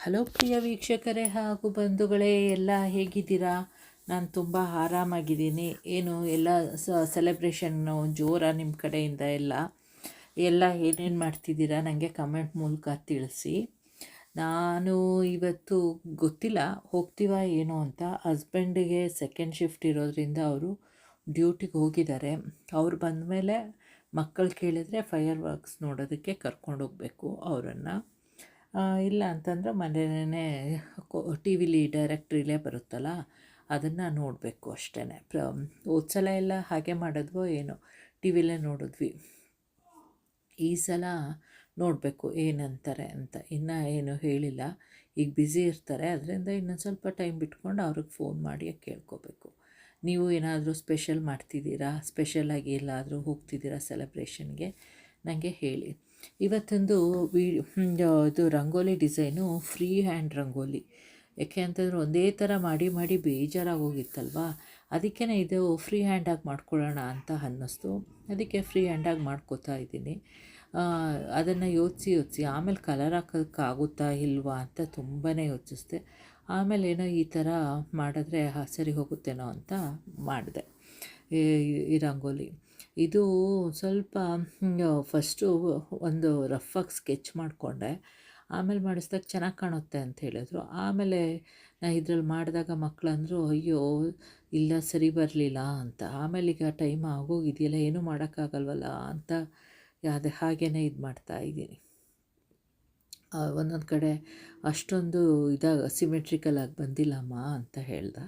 Hello ಪ್ರಿಯ ವೀಕ್ಷಕರೇ ಹಾಗೂ ಬಂಧುಗಳೇ, ಎಲ್ಲ ಹೇಗಿದ್ದೀರಾ? ನಾನು ತುಂಬ ಆರಾಮಾಗಿದ್ದೀನಿ. ಏನು ಎಲ್ಲ ಸೆಲೆಬ್ರೇಷನ್ನು ಜೋರ ನಿಮ್ಮ ಕಡೆಯಿಂದ? ಎಲ್ಲ ಏನೇನು ಮಾಡ್ತಿದ್ದೀರಾ ನನಗೆ ಕಮೆಂಟ್ ಮೂಲಕ ತಿಳಿಸಿ. ನಾನು ಇವತ್ತು ಗೊತ್ತಿಲ್ಲ ಹೋಗ್ತೀವಾ ಏನೋ ಅಂತ. ಹಸ್ಬೆಂಡಿಗೆ ಸೆಕೆಂಡ್ ಶಿಫ್ಟ್ ಇರೋದ್ರಿಂದ ಅವರು ಡ್ಯೂಟಿಗೆ ಹೋಗಿದ್ದಾರೆ. ಅವ್ರು ಬಂದಮೇಲೆ ಮಕ್ಕಳು ಕೇಳಿದರೆ ಫೈರ್ ವರ್ಕ್ಸ್ ನೋಡೋದಕ್ಕೆ ಕರ್ಕೊಂಡೋಗ್ಬೇಕು ಅವರನ್ನು. ಇಲ್ಲ ಅಂತಂದರೆ ಮನೆಯೇ ಟಿ ವಿಲಿ ಡೈರೆಕ್ಟ್ರಿಲೇ ಬರುತ್ತಲ್ಲ, ಅದನ್ನು ನೋಡಬೇಕು ಅಷ್ಟೇ. ಹೋದ ಸಲ ಎಲ್ಲ ಹಾಗೆ ಮಾಡಿದ್ವೋ ಏನೋ, ಟಿ ವಿಲೇ ನೋಡಿದ್ವಿ. ಈ ಸಲ ನೋಡಬೇಕು ಏನಂತಾರೆ ಅಂತ. ಇನ್ನೂ ಏನು ಹೇಳಿಲ್ಲ. ಈಗ ಬ್ಯುಸಿ ಇರ್ತಾರೆ, ಅದರಿಂದ ಇನ್ನೊಂದು ಸ್ವಲ್ಪ ಟೈಮ್ ಬಿಟ್ಕೊಂಡು ಅವ್ರಿಗೆ ಫೋನ್ ಮಾಡಿ ಕೇಳ್ಕೋಬೇಕು. ನೀವು ಏನಾದರೂ ಸ್ಪೆಷಲ್ ಮಾಡ್ತಿದ್ದೀರಾ? ಸ್ಪೆಷಲಾಗಿ ಎಲ್ಲಾದರೂ ಹೋಗ್ತಿದ್ದೀರಾ ಸೆಲೆಬ್ರೇಷನ್ಗೆ? ನನಗೆ ಹೇಳಿ. ಇವತ್ತೊಂದು ಇದು rangoli design free hand rangoli. ಯಾಕೆ ಅಂತಂದರೆ ಒಂದೇ ಥರ ಮಾಡಿ ಮಾಡಿ ಬೇಜಾರಾಗೋಗಿತ್ತಲ್ವ, ಅದಕ್ಕೇ ಇದು ಫ್ರೀ ಹ್ಯಾಂಡಾಗಿ ಮಾಡ್ಕೊಳ್ಳೋಣ ಅಂತ ಅನ್ನಿಸ್ತು. ಅದಕ್ಕೆ ಫ್ರೀ ಹ್ಯಾಂಡಾಗಿ ಮಾಡ್ಕೋತಾ ಇದ್ದೀನಿ. ಅದನ್ನು ಯೋಚಿಸಿ ಆಮೇಲೆ ಕಲರ್ ಹಾಕೋಕ್ಕಾಗುತ್ತಾ ಇಲ್ವಾ ಅಂತ ತುಂಬಾ ಯೋಚಿಸಿದೆ. ಆಮೇಲೆ ಏನೋ ಈ ಥರ ಮಾಡಿದ್ರೆ ಸರಿ ಹೋಗುತ್ತೇನೋ ಅಂತ ಮಾಡಿದೆ ಈ ರಂಗೋಲಿ. ಇದು ಸ್ವಲ್ಪ ಫಸ್ಟು ಒಂದು ರಫಾಗಿ ಸ್ಕೆಚ್ ಮಾಡಿಕೊಂಡೆ. ಆಮೇಲೆ ಮಾಡಿಸ್ದಾಗ ಚೆನ್ನಾಗಿ ಕಾಣುತ್ತೆ ಅಂತ ಹೇಳಿದ್ರು. ಆಮೇಲೆ ನಾನು ಇದ್ರಲ್ಲಿ ಮಾಡಿದಾಗ ಮಕ್ಕಳಂದರು, ಅಯ್ಯೋ ಇಲ್ಲ ಸರಿ ಬರಲಿಲ್ಲ ಅಂತ. ಆಮೇಲೆ ಈಗ ಟೈಮ್ ಆಗೋಗಿದೆಯಲ್ಲ, ಏನೂ ಮಾಡೋಕ್ಕಾಗಲ್ವಲ್ಲ ಅಂತ ಅದು ಹಾಗೇ ಇದು ಮಾಡ್ತಾಯಿದ್ದೀನಿ. ಒಂದೊಂದು ಕಡೆ ಅಷ್ಟೊಂದು ಸಿಮೆಟ್ರಿಕಲಾಗಿ ಬಂದಿಲ್ಲಮ್ಮ ಅಂತ ಹೇಳ್ದೆ.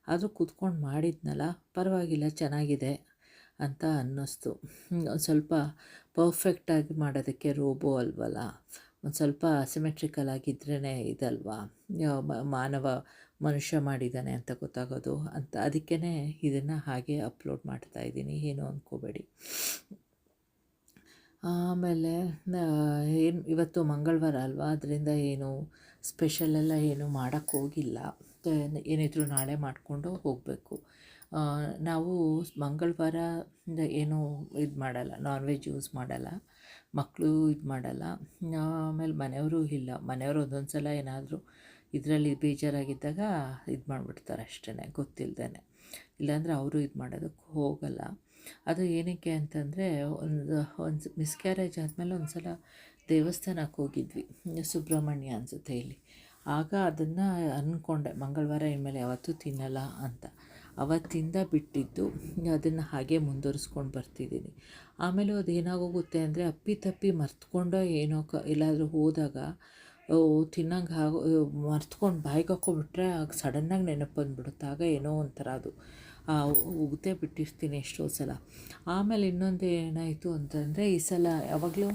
ಆದರೂ ಕೂತ್ಕೊಂಡು ಮಾಡಿದ್ನಲ್ಲ, ಪರವಾಗಿಲ್ಲ ಚೆನ್ನಾಗಿದೆ ಅಂತ ಅನ್ನಿಸ್ತು. ಒಂದು ಸ್ವಲ್ಪ ಪರ್ಫೆಕ್ಟಾಗಿ ಮಾಡೋದಕ್ಕೆ ರೋಬೋ ಅಲ್ವಲ್ಲ, ಒಂದು ಸ್ವಲ್ಪ ಸಿಮೆಟ್ರಿಕಲ್ ಆಗಿದ್ರೇ ಇದಲ್ವಾ ಮನುಷ್ಯ ಮಾಡಿದ್ದಾನೆ ಅಂತ ಗೊತ್ತಾಗೋದು ಅಂತ. ಅದಕ್ಕೇ ಇದನ್ನು ಹಾಗೆ ಅಪ್ಲೋಡ್ ಮಾಡ್ತಾಯಿದ್ದೀನಿ, ಏನೂ ಅಂದ್ಕೋಬೇಡಿ. ಆಮೇಲೆ ಇವತ್ತು ಮಂಗಳವಾರ ಅಲ್ವಾ, ಅದರಿಂದ ಏನು ಸ್ಪೆಷಲೆಲ್ಲ ಏನು ಮಾಡೋಕ್ಕೋಗಿಲ್ಲ. ಏನಿದ್ರು ನಾಳೆ ಮಾಡಿಕೊಂಡು ಹೋಗಬೇಕು. ನಾವು ಮಂಗಳವಾರ ಏನು ಇದು ಮಾಡಲ್ಲ, ನಾನ್ ವೆಜ್ ಯೂಸ್ ಮಾಡಲ್ಲ, ಮಕ್ಕಳು ಇದು ಮಾಡಲ್ಲ. ಆಮೇಲೆ ಮನೆಯವರು ಇಲ್ಲ, ಮನೆಯವರು ಒಂದೊಂದು ಸಲ ಏನಾದರೂ ಇದರಲ್ಲಿ ಬೇಜಾರಾಗಿದ್ದಾಗ ಇದು ಮಾಡಿಬಿಡ್ತಾರೆ ಅಷ್ಟೇ, ಗೊತ್ತಿಲ್ಲದೇ. ಇಲ್ಲಾಂದರೆ ಅವರು ಇದು ಮಾಡೋದಕ್ಕೆ ಹೋಗಲ್ಲ. ಅದು ಏನಕ್ಕೆ ಅಂತಂದರೆ, ಒಂದು ಮಿಸ್ಕ್ಯಾರೇಜ್ ಆದಮೇಲೆ ಒಂದು ಸಲ ದೇವಸ್ಥಾನಕ್ಕೆ ಹೋಗಿದ್ವಿ, ಸುಬ್ರಹ್ಮಣ್ಯ ಅನಿಸುತ್ತೆ ಇಲ್ಲಿ. ಆಗ ಅದನ್ನು ಅಂದ್ಕೊಂಡೆ ಮಂಗಳವಾರ ಇನ್ಮೇಲೆ ಯಾವತ್ತೂ ತಿನ್ನಲ್ಲ ಅಂತ. ಅವತ್ತಿಂದ ಬಿಟ್ಟಿದ್ದು, ಅದನ್ನು ಹಾಗೆ ಮುಂದುವರಿಸ್ಕೊಂಡು ಬರ್ತಿದ್ದೀನಿ. ಆಮೇಲೆ ಅದು ಏನಾಗೋಗುತ್ತೆ ಅಂದರೆ, ಅಪ್ಪಿತಪ್ಪಿ ಮರ್ತ್ಕೊಂಡೋ ಏನೋ ಎಲ್ಲಾದರೂ ಹೋದಾಗ ತಿನ್ನಂಗೆ ಮರ್ತ್ಕೊಂಡು ಬಾಯಿಗೆ ಹಾಕ್ಕೊಬಿಟ್ರೆ ಆಗ ಸಡನ್ನಾಗಿ ನೆನಪು ಬಂದುಬಿಡುತ್ತೆ. ಆಗ ಏನೋ ಒಂಥರ ಅದು ಉಗ್ದೇ ಬಿಟ್ಟಿರ್ತೀನಿ ಎಷ್ಟೋ ಸಲ. ಆಮೇಲೆ ಇನ್ನೊಂದು ಏನಾಯಿತು ಅಂತಂದರೆ, ಈ ಸಲ ಯಾವಾಗಲೂ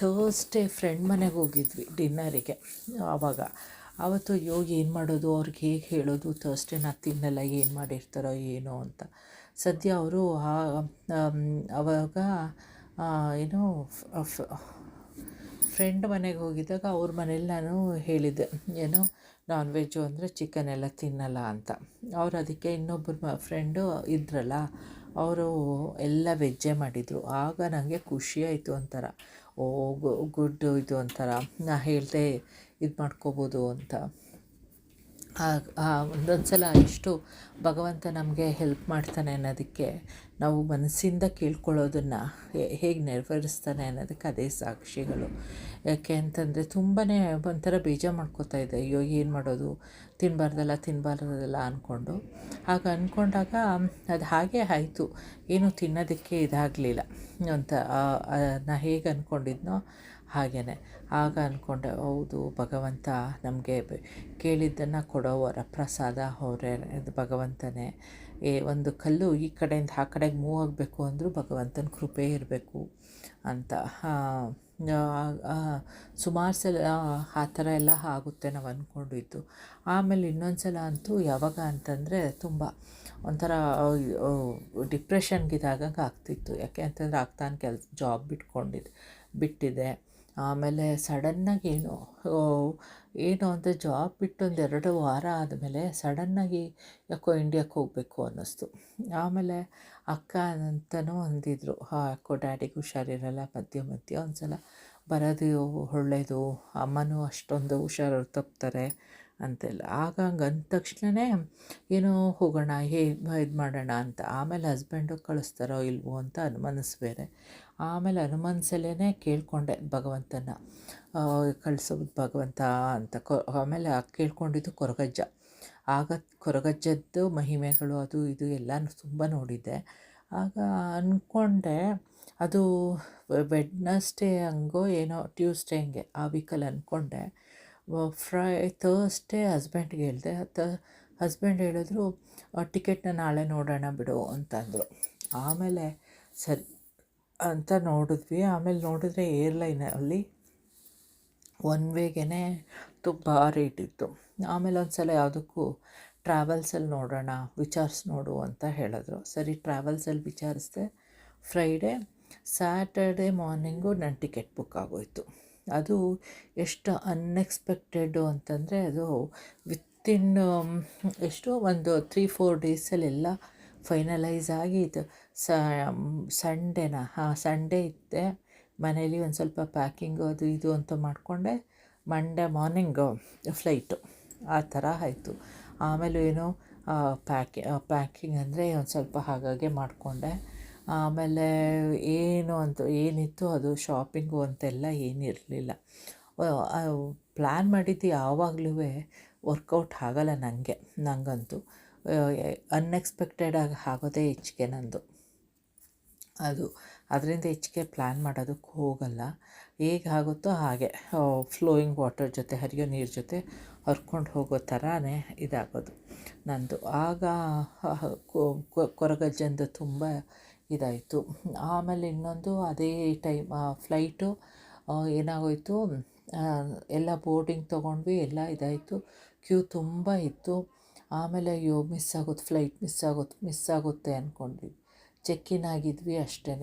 ಥರ್ಸ್ಡೇ ಫ್ರೆಂಡ್ ಮನೆಗೆ ಹೋಗಿದ್ವಿ ಡಿನ್ನರಿಗೆ. ಆವತ್ತು ಏನು ಮಾಡೋದು, ಅವ್ರಿಗೆ ಹೇಗೆ ಹೇಳೋದು ಥರ್ಸ್ಡೇ ನಾನು ತಿನ್ನಲ್ಲ, ಏನು ಮಾಡಿರ್ತಾರೋ ಏನೋ ಅಂತ. ಸದ್ಯ ಅವರು ಆವಾಗ ಏನೋ ಫ್ರೆಂಡ್ ಮನೆಗೆ ಹೋಗಿದ್ದಾಗ ಅವ್ರ ಮನೇಲಿ ನಾನು ಹೇಳಿದ್ದೆ, ಏನೋ ನಾನ್ ವೆಜ್ಜು ಅಂದರೆ ಚಿಕನ್ ಎಲ್ಲ ತಿನ್ನಲ್ಲ ಅಂತ. ಅವ್ರು ಅದಕ್ಕೆ ಇನ್ನೊಬ್ಬರು ಫ್ರೆಂಡು ಇದ್ರಲ್ಲ, ಅವರು ಎಲ್ಲ ವೆಜ್ಜೇ ಮಾಡಿದರು. ಆಗ ನನಗೆ ಖುಷಿಯಾಯಿತು ಒಂಥರ. ಗುಡ್ ಇದು ಒಂಥರ ನಾ ಹೇಳ್ದೆ ಇದು ಮಾಡ್ಕೋಬೋದು ಅಂತ. ಒಂದೊಂದು ಸಲ ಎಷ್ಟು ಭಗವಂತ ನಮಗೆ ಹೆಲ್ಪ್ ಮಾಡ್ತಾನೆ ಅನ್ನೋದಕ್ಕೆ, ನಾವು ಮನಸ್ಸಿಂದ ಕೇಳ್ಕೊಳ್ಳೋದನ್ನು ಹೇಗೆ ನೆರವೇರಿಸ್ತಾನೆ ಅನ್ನೋದಕ್ಕೆ ಅದೇ ಸಾಕ್ಷಿಗಳು. ಯಾಕೆ ಅಂತಂದರೆ ತುಂಬಾ ಒಂಥರ ಬೇಜಾರು ಮಾಡ್ಕೋತಾ ಇದ್ದೆ, ಅಯ್ಯೋ ಏನು ಮಾಡೋದು, ತಿನ್ನಬಾರ್ದಲ್ಲ ಅಂದ್ಕೊಂಡು. ಆಗ ಅಂದ್ಕೊಂಡಾಗ ಅದು ಹಾಗೇ ಆಯಿತು, ಏನೂ ತಿನ್ನೋದಕ್ಕೆ ಇದಾಗಲಿಲ್ಲ ಅಂತ. ನಾ ಹೇಗೆ ಅಂದ್ಕೊಂಡಿದ್ನೋ ಹಾಗೇ. ಆಗ ಅಂದ್ಕೊಂಡೆ, ಹೌದು ಭಗವಂತ ನಮಗೆ ಕೇಳಿದ್ದನ್ನು ಕೊಡೋ ವರಪ್ರಸಾದ ಅವರೇ, ಇದು ಭಗವಂತನೇ. ಒಂದು ಕಲ್ಲು ಈ ಕಡೆಯಿಂದ ಆ ಕಡೆಗೆ ಮೂವ್ ಆಗಬೇಕು ಅಂದರೂ ಭಗವಂತನ ಕೃಪೆ ಇರಬೇಕು ಅಂತ. ಸುಮಾರು ಸಲ ಆ ಥರ ಎಲ್ಲ ಆಗುತ್ತೆ ನಾವು ಅಂದ್ಕೊಂಡಿದ್ದು. ಆಮೇಲೆ ಇನ್ನೊಂದು ಸಲ ಅಂತೂ ಯಾವಾಗ ಅಂತಂದರೆ, ತುಂಬ ಒಂಥರ ಡಿಪ್ರೆಷನ್ಗಿದಾಗಂಗೆ ಆಗ್ತಿತ್ತು. ಯಾಕೆ ಅಂತಂದರೆ ಆಗ್ತಾನೆ ಜಾಬ್ ಬಿಟ್ಟಿದ್ದೆ. ಆಮೇಲೆ ಸಡನ್ನಾಗಿ ಏನು ಅಂದರೆ, ಜಾಬ್ ಬಿಟ್ಟು 1-2 ವಾರ ಆದಮೇಲೆ ಸಡನ್ನಾಗಿ ಯಾಕೋ ಇಂಡಿಯಾಕ್ಕೆ ಹೋಗಬೇಕು ಅನ್ನಿಸ್ತು. ಆಮೇಲೆ ಅಕ್ಕ ಅಂತಲೂ ಅಂದಿದ್ರು, ಯಾಕೋ ಡ್ಯಾಡಿಗೆ ಹುಷಾರಿರಲ್ಲ, ಮಧ್ಯೆ ಒಂದು ಸಲ ಬರೋದು ಒಳ್ಳೆಯದು, ಅಮ್ಮನೂ ಅಷ್ಟೊಂದು ಹುಷಾರು ತಪ್ತಾರೆ ಅಂತೆಲ್ಲ. ಆಗ ಹಂಗೆ ಅಂದ ತಕ್ಷಣವೇ ಏನೋ ಹೋಗೋಣ ಇದು ಮಾಡೋಣ ಅಂತ. ಆಮೇಲೆ ಹಸ್ಬೆಂಡು ಕಳಿಸ್ತಾರೋ ಇಲ್ವೋ ಅಂತ ಅನುಮಾನಿಸ್ ಬೇರೆ. ಆಮೇಲೆ ಅನುಮಾನಿಸಲೇ ಕೇಳಿಕೊಂಡೆ ಭಗವಂತನ, ಕಳಿಸೋದು ಭಗವಂತ ಅಂತ. ಆಮೇಲೆ ಕೇಳ್ಕೊಂಡಿದ್ದು ಕೊರಗಜ್ಜ. ಆಗ ಕೊರಗಜ್ಜದ್ದು ಮಹಿಮೆಗಳು ಅದು ಇದು ಎಲ್ಲ ತುಂಬ ನೋಡಿದ್ದೆ. ಆಗ ಅಂದ್ಕೊಂಡೆ ಅದು ವೆಡ್ನಸ್ಡೇ ಹಂಗೋ ಏನೋ ಟ್ಯೂಸ್ಡೇ ಹಂಗೆ ಆ ವೀಕಲ್ಲಿ ಅಂದ್ಕೊಂಡೆ. ಥರ್ಸ್ಡೇ ಹಸ್ಬೆಂಡ್ಗೆ ಹೇಳಿದೆ. ಹಸ್ಬೆಂಡ್ ಹೇಳಿದ್ರು ಟಿಕೆಟ್ನ ನಾಳೆ ನೋಡೋಣ ಬಿಡು ಅಂತಂದರು. ಆಮೇಲೆ ಸರಿ ಅಂತ ನೋಡಿದ್ವಿ. ಆಮೇಲೆ ನೋಡಿದ್ರೆ ಏರ್ಲೈನಲ್ಲಿ ಒನ್ ವೇಗೇ ತುಂಬ ರೇಟ್ ಇತ್ತು. ಆಮೇಲೆ ಒಂದು ಸಲ ಯಾವುದಕ್ಕೂ ಟ್ರಾವೆಲ್ಸಲ್ಲಿ ನೋಡೋಣ, ನೋಡು ಅಂತ ಹೇಳಿದ್ರು. ಸರಿ ಟ್ರಾವೆಲ್ಸಲ್ಲಿ ವಿಚಾರಿಸಿದೆ. ಫ್ರೈಡೇ ಸ್ಯಾಟರ್ಡೇ ಮಾರ್ನಿಂಗು ನನ್ನ ಟಿಕೆಟ್ ಬುಕ್ ಆಗೋಯಿತು. ಅದು ಎಷ್ಟು ಅನ್ಎಕ್ಸ್ಪೆಕ್ಟೆಡ್ಡು ಅಂತಂದರೆ, ಅದು ವಿತ್ತಿನ್ ಎಷ್ಟು ಒಂದು 3-4 ಡೇಸಲ್ಲೆಲ್ಲ ಫೈನಲೈಸ್ ಆಗಿ ಇದು ಸಂಡೇನ ಸಂಡೇ ಇದ್ದೆ ಮನೇಲಿ. ಒಂದು ಸ್ವಲ್ಪ ಪ್ಯಾಕಿಂಗು ಅದು ಇದು ಅಂತ ಮಾಡಿಕೊಂಡೆ. ಮಂಡೇ ಮಾರ್ನಿಂಗು ಫ್ಲೈಟು ಆ ಥರ ಆಯಿತು. ಆಮೇಲೆ ಏನೋ ಪ್ಯಾಕಿಂಗ್ ಅಂದರೆ ಒಂದು ಸ್ವಲ್ಪ ಹಾಗಾಗೆ ಮಾಡಿಕೊಂಡೆ. ಆಮೇಲೆ ಏನಿತ್ತು ಅದು ಶಾಪಿಂಗು ಅಂತೆಲ್ಲ ಏನಿರಲಿಲ್ಲ. ಪ್ಲ್ಯಾನ್ ಮಾಡಿದ್ದು ಯಾವಾಗಲೂ ವರ್ಕೌಟ್ ಆಗಲ್ಲ ನನಗಂತೂ. ಅನ್ಎಕ್ಸ್ಪೆಕ್ಟೆಡಾಗಿ ಆಗೋದೇ ಹೆಚ್ಚಿಗೆ ನಂದು. ಅದರಿಂದ ಹೆಚ್ಚಿಗೆ ಪ್ಲ್ಯಾನ್ ಮಾಡೋದಕ್ಕೆ ಹೋಗಲ್ಲ. ಹೇಗಾಗುತ್ತೋ ಹಾಗೆ ಫ್ಲೋಯಿಂಗ್ ವಾಟರ್ ಜೊತೆ, ಹರಿಯೋ ನೀರು ಜೊತೆ ಹರ್ಕೊಂಡು ಹೋಗೋ ಥರನೇ ಇದಾಗೋದು ನಂದು. ಆಗ ಕೊರಗಜ್ಜಂದು ತುಂಬ ಇದಾಯಿತು. ಆಮೇಲೆ ಇನ್ನೊಂದು ಅದೇ ಟೈಮ್ ಫ್ಲೈಟು ಏನಾಗೋಯಿತು, ಎಲ್ಲ ಬೋರ್ಡಿಂಗ್ ತೊಗೊಂಡ್ವಿ, ಎಲ್ಲ ಇದಾಯಿತು. ಕ್ಯೂ ತುಂಬ ಇತ್ತು. ಆಮೇಲೆ ಅಯ್ಯೋ ಫ್ಲೈಟ್ ಮಿಸ್ ಆಗುತ್ತೆ ಅಂದ್ಕೊಂಡ್ವಿ. ಚೆಕ್ಕಿನ್ ಆಗಿದ್ವಿ ಅಷ್ಟೇ.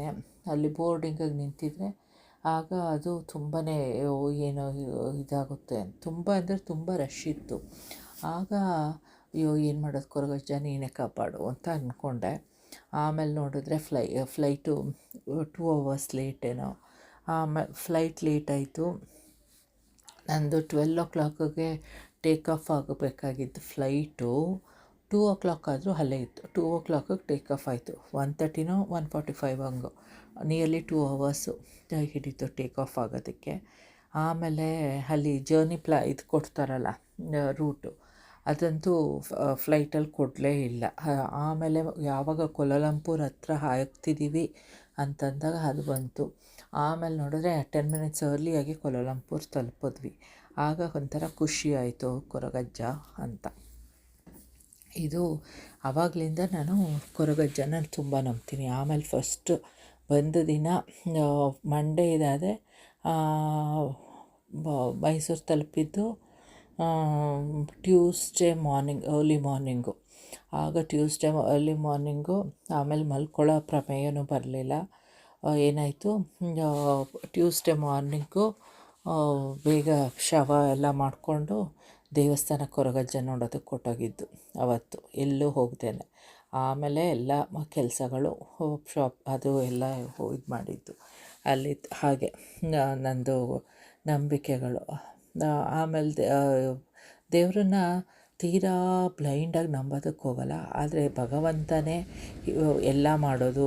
ಅಲ್ಲಿ ಬೋರ್ಡಿಂಗಿಗೆ ನಿಂತಿದ್ರೆ ಆಗ ಅದು ತುಂಬಾ ಏನೋ ಇದಾಗುತ್ತೆ, ತುಂಬ ಅಂದರೆ ತುಂಬ ರಶ್ ಇತ್ತು. ಆಗ ಅಯ್ಯೋ ಏನು ಮಾಡೋದು ಕೊರಗಜ್ಜ ನೀನೇ ಕಾಪಾಡು ಅಂತ ಅಂದ್ಕೊಂಡೆ. ಆಮೇಲೆ ನೋಡಿದ್ರೆ ಫ್ಲೈಟು 2 hours ಲೇಟೇನೋ. ಆಮೇಲೆ ಫ್ಲೈಟ್ ಲೇಟ್ ಆಯಿತು. ನಂದು 12 o'clockಗೆ ಟೇಕ್ ಆಫ್ ಆಗಬೇಕಾಗಿದ್ದು ಫ್ಲೈಟು 2 o'clock ಆದರೂ ಅಲ್ಲೇ ಇತ್ತು. 2 o'clockಗೆ ಟೇಕ್ ಆಫ್ ಆಯಿತು. 1:30 1:45 ಹಂಗೋ, ನಿಯರ್ಲಿ 2 hours ಹಿಡಿತು ಟೇಕ್ ಆಫ್ ಆಗೋದಕ್ಕೆ. ಆಮೇಲೆ ಅಲ್ಲಿ ಜರ್ನಿ ಇದು ಕೊಡ್ತಾರಲ್ಲ ರೂಟು, ಅದಂತೂ ಫ್ಲೈಟಲ್ಲಿ ಕೊಡಲೇ ಇಲ್ಲ. ಆಮೇಲೆ ಯಾವಾಗ ಕೋಲಾಲಂಪುರ್ ಹತ್ರ ಆಗ್ತಿದ್ದೀವಿ ಅಂತಂದಾಗ ಅದು ಬಂತು. ಆಮೇಲೆ ನೋಡಿದ್ರೆ 10 minutes ಅರ್ಲಿಯಾಗಿ ಕೋಲಾಲಂಪುರ್ ತಲುಪಿದ್ವಿ. ಆಗ ಒಂಥರ ಖುಷಿ ಆಯಿತು ಕೊರಗಜ್ಜ ಅಂತ. ಇದು ಆವಾಗಲಿಂದ ನಾನು ಕೊರಗಜ್ಜನ ತುಂಬ ನಂಬ್ತೀನಿ. ಆಮೇಲೆ ಫಸ್ಟ್ ಬಂದ ದಿನ ಮಂಡೇ ಇದಾದೆ, ಮೈಸೂರು ತಲುಪಿದ್ದು ಟ್ಯೂಸ್ಡೇ ಮಾರ್ನಿಂಗ್ ಅರ್ಲಿ ಮಾರ್ನಿಂಗು. ಆಗ ಟ್ಯೂಸ್ಡೇ ಅರ್ಲಿ ಮಾರ್ನಿಂಗು ಆಮೇಲೆ ಮಲ್ಕೊಳ್ಳೋ ಪ್ರಮೇಯನೂ ಬರಲಿಲ್ಲ. ಏನಾಯಿತು, ಟ್ಯೂಸ್ಡೇ ಮಾರ್ನಿಂಗು ಬೇಗ ಶವ ಎಲ್ಲ ಮಾಡಿಕೊಂಡು ದೇವಸ್ಥಾನ ಕೊರಗಜ್ಜ ನೋಡೋದಕ್ಕೆ ಕೊಟ್ಟೋಗಿದ್ದು ಅವತ್ತು, ಎಲ್ಲೂ ಹೋಗ್ದೇನೆ. ಆಮೇಲೆ ಎಲ್ಲ ಕೆಲಸಗಳು ಶಾಪ್ ಅದು ಎಲ್ಲ ಇದು ಮಾಡಿದ್ದು ಅಲ್ಲಿ. ಹಾಗೆ ನಂದು ನಂಬಿಕೆಗಳು. ಆಮೇಲೆ ದೇವ್ರನ್ನ ತೀರಾ ಬ್ಲೈಂಡಾಗಿ ನಂಬೋದಕ್ಕೆ ಹೋಗಲ್ಲ. ಆದರೆ ಭಗವಂತನೇ ಎಲ್ಲ ಮಾಡೋದು,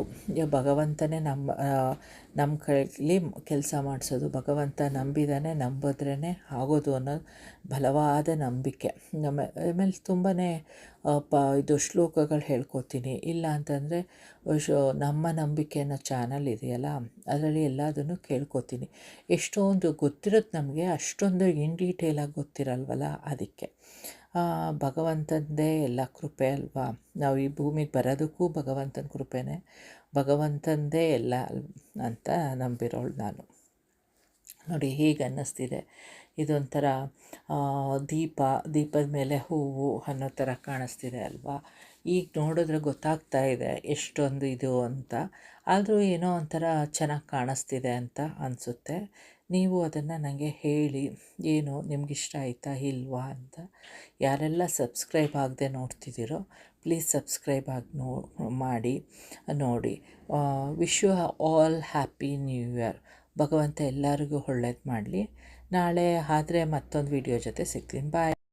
ಭಗವಂತನೇ ನಮ್ಮ ಕೈಲಿ ಕೆಲಸ ಮಾಡಿಸೋದು, ಭಗವಂತ ನಂಬಿದ್ರೇ ಆಗೋದು ಅನ್ನೋದು ಬಲವಾದ ನಂಬಿಕೆ. ಆಮೇಲೆ ತುಂಬಾ ಇದು ಶ್ಲೋಕಗಳು ಹೇಳ್ಕೊತೀನಿ. ಇಲ್ಲ ಅಂತಂದರೆ ನಮ್ಮ ನಂಬಿಕೆ ಅನ್ನೋ ಚಾನಲ್ ಇದೆಯಲ್ಲ, ಅದರಲ್ಲಿ ಎಲ್ಲದನ್ನು ಕೇಳ್ಕೊತೀನಿ. ಎಷ್ಟೊಂದು ಗೊತ್ತಿರುತ್ತೆ ನಮಗೆ, ಅಷ್ಟೊಂದು ಇನ್ ಡೀಟೇಲಾಗಿ ಗೊತ್ತಿರಲ್ವಲ್ಲ, ಅದಕ್ಕೆ. ಭಗವಂತಂದೇ ಎಲ್ಲ ಕೃಪೆ ಅಲ್ವಾ. ನಾವು ಈ ಭೂಮಿಗೆ ಬರೋದಕ್ಕೂ ಭಗವಂತನ ಕೃಪೆನೇ, ಭಗವಂತಂದೇ ಎಲ್ಲ ಅಂತ ನಂಬಿರೋಳು ನಾನು. ನೋಡಿ ಹೇಗೆ ಅನ್ನಿಸ್ತಿದೆ, ಇದೊಂಥರ ದೀಪದ ಮೇಲೆ ಹೂವು ಅನ್ನೋ ಥರ ಕಾಣಿಸ್ತಿದೆ ಅಲ್ವಾ. ಈಗ ನೋಡಿದ್ರೆ ಗೊತ್ತಾಗ್ತಾ ಇದೆ ಎಷ್ಟೊಂದು ಇದು ಅಂತ. ಆದರೂ ಏನೋ ಒಂಥರ ಚೆನ್ನಾಗಿ ಕಾಣಿಸ್ತಿದೆ ಅಂತ ಅನಿಸುತ್ತೆ. ನೀವು ಅದನ್ನು ನನಗೆ ಹೇಳಿ, ಏನು ನಿಮಗಿಷ್ಟ ಆಯಿತಾ ಇಲ್ವಾ ಅಂತ. ಯಾರೆಲ್ಲ ಸಬ್ಸ್ಕ್ರೈಬ್ ಆಗದೆ ನೋಡ್ತಿದ್ದೀರೋ ಪ್ಲೀಸ್ ಸಬ್ಸ್ಕ್ರೈಬ್ ಆಗಿ ಮಾಡಿ ನೋಡಿ. Wish you all happy new year. ಭಗವಂತ ಎಲ್ಲರಿಗೂ ಒಳ್ಳೇದು ಮಾಡಲಿ. ನಾಳೆ ಆದರೆ ಮತ್ತೊಂದು ವಿಡಿಯೋ ಜೊತೆ ಸಿಗ್ತೀನಿ. ಬಾಯ್.